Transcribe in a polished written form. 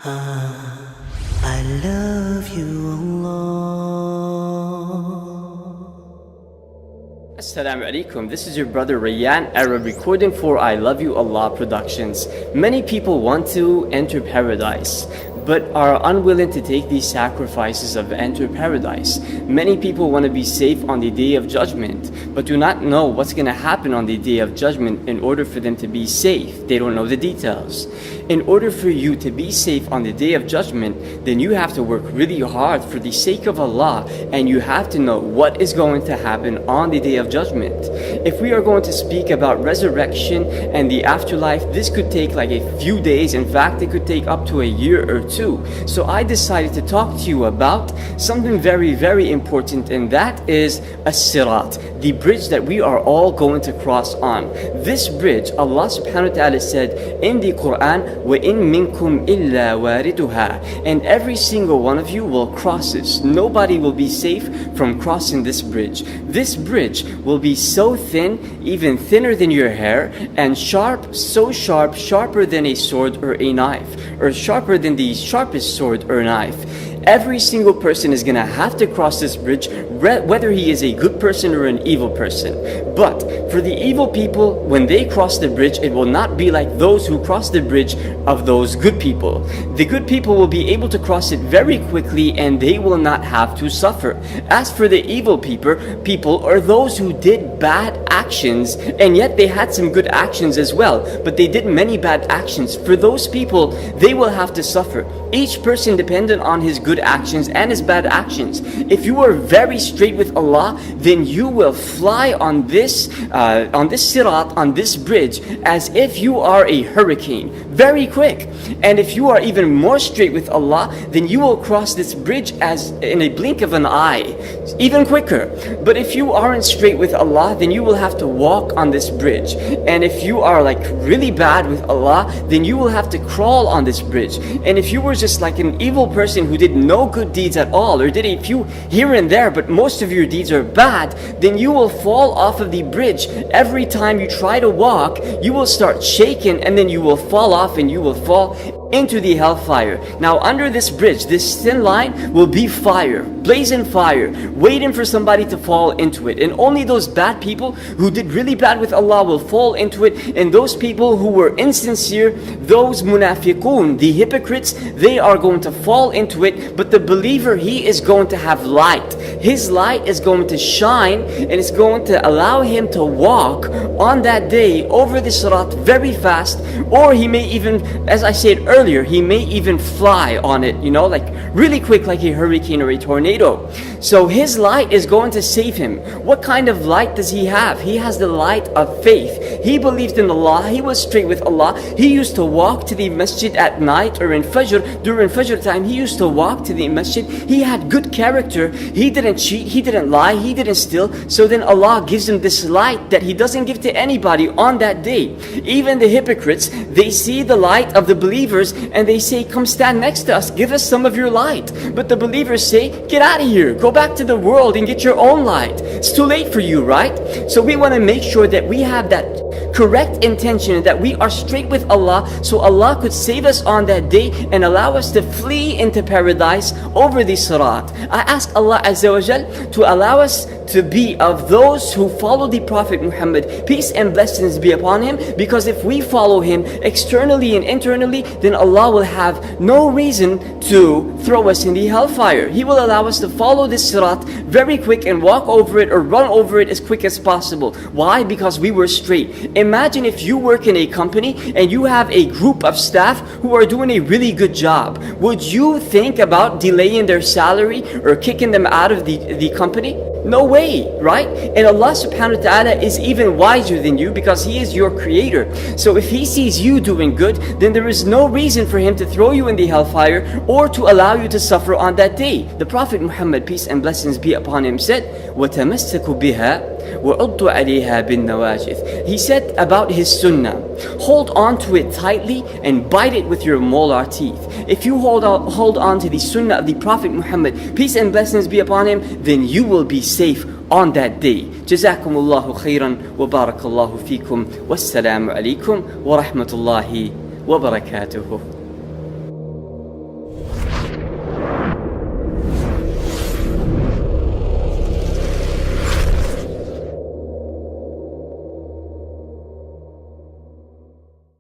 I love you, Allah. Assalamu alaikum, this is your brother Rayyan Arab recording for I Love You Allah Productions. Many people want to enter paradise, but are unwilling to take these sacrifices of enter paradise. Many people want to be safe on the day of judgment, but do not know what's going to happen on the day of judgment in order for them to be safe. They don't know the details. In order for you to be safe on the day of judgment, then you have to work really hard for the sake of Allah, and you have to know what is going to happen on the day of judgment. If we are going to speak about resurrection and the afterlife, this could take like a few days. In fact, it could take up to a year or two. So I decided to talk to you about something very, very important, and that is As-Sirat, the bridge that we are all going to cross on. This bridge, Allah subhanahu wa ta'ala said in the Quran, وَإِن مِّنكُمْ إِلَّا وَارِدُهَا, and every single one of you will cross this. Nobody will be safe from crossing this bridge. This bridge will be so thin, even thinner than your hair, and sharp, so sharp, sharper than a sword or a knife, or sharper than the sharpest sword or knife. Every single person is going to have to cross this bridge, whether he is a good person or an evil person. But for the evil people, when they cross the bridge, it will not be like those who cross the bridge of those good people. The good people will be able to cross it very quickly, and they will not have to suffer. As for the evil people or those who did bad actions, and yet they had some good actions as well, but they did many bad actions, for those people, they will have to suffer. Each person dependent on his good actions and his bad actions. If you are very straight with Allah, then you will fly on this sirat, on this bridge, as if you are a hurricane, very quick. And if you are even more straight with Allah, then you will cross this bridge as in a blink of an eye, even quicker. But if you aren't straight with Allah, then you will have to walk on this bridge. And if you are like really bad with Allah, then you will have to crawl on this bridge. And if you were just like an evil person who did no good deeds at all, or did a few here and there, but most of your deeds are bad, then you will fall off of the bridge. Every time you try to walk, you will start shaking, and then you will fall off, and you will fall into the hellfire. Now under this bridge, this thin line will be fire, blazing fire, waiting for somebody to fall into it. And only those bad people who did really bad with Allah will fall into it. And those people who were insincere, those munafiqun, the hypocrites, they are going to fall into it. But the believer, he is going to have light. His light is going to shine, and it's going to allow him to walk on that day over the sirat very fast. Or he may even, as I said earlier, he may even fly on it, you know, like really quick, like a hurricane or a tornado. So his light is going to save him. What kind of light does he have? He has the light of faith. He believed in Allah. He was straight with Allah. He used to walk to the masjid at night, or in Fajr, during Fajr time, he used to walk to the masjid. He had good character. He didn't cheat. He didn't lie. He didn't steal. So then Allah gives him this light that He doesn't give to anybody on that day. Even the hypocrites, they see the light of the believers, and they say, come stand next to us, give us some of your light. But the believers say, get out of here, go back to the world and get your own light. It's too late for you, right? So we want to make sure that we have that correct intention, that we are straight with Allah, so Allah could save us on that day and allow us to flee into paradise over the sirat. I ask Allah Azza wa Jal to allow us to be of those who follow the Prophet Muhammad, peace and blessings be upon him, because if we follow him externally and internally, then Allah will have no reason to throw us in the hellfire. He will allow us to follow this sirat very quick and walk over it or run over it as quick as possible. Why? Because we were straight. Imagine if you work in a company and you have a group of staff who are doing a really good job. Would you think about delaying their salary or kicking them out of the company? No way, right? And Allah subhanahu wa ta'ala is even wiser than you, because He is your creator. So if He sees you doing good, then there is no reason for Him to throw you in the hellfire or to allow you to suffer on that day. The Prophet Muhammad, peace and blessings be upon him, said, وَتَمَسَّكُوا بِهَا وَعُضُّوا عَلَيْهَا بِالنَّوَاجِذِ. He said about his sunnah, hold on to it tightly and bite it with your molar teeth. If you hold on to the sunnah of the Prophet Muhammad, peace and blessings be upon him, then you will be safe on that day. Jazakumullahu khairan wa barakallahu feekum. Wassalamu alaikum wa rahmatullahi wa barakatuhu.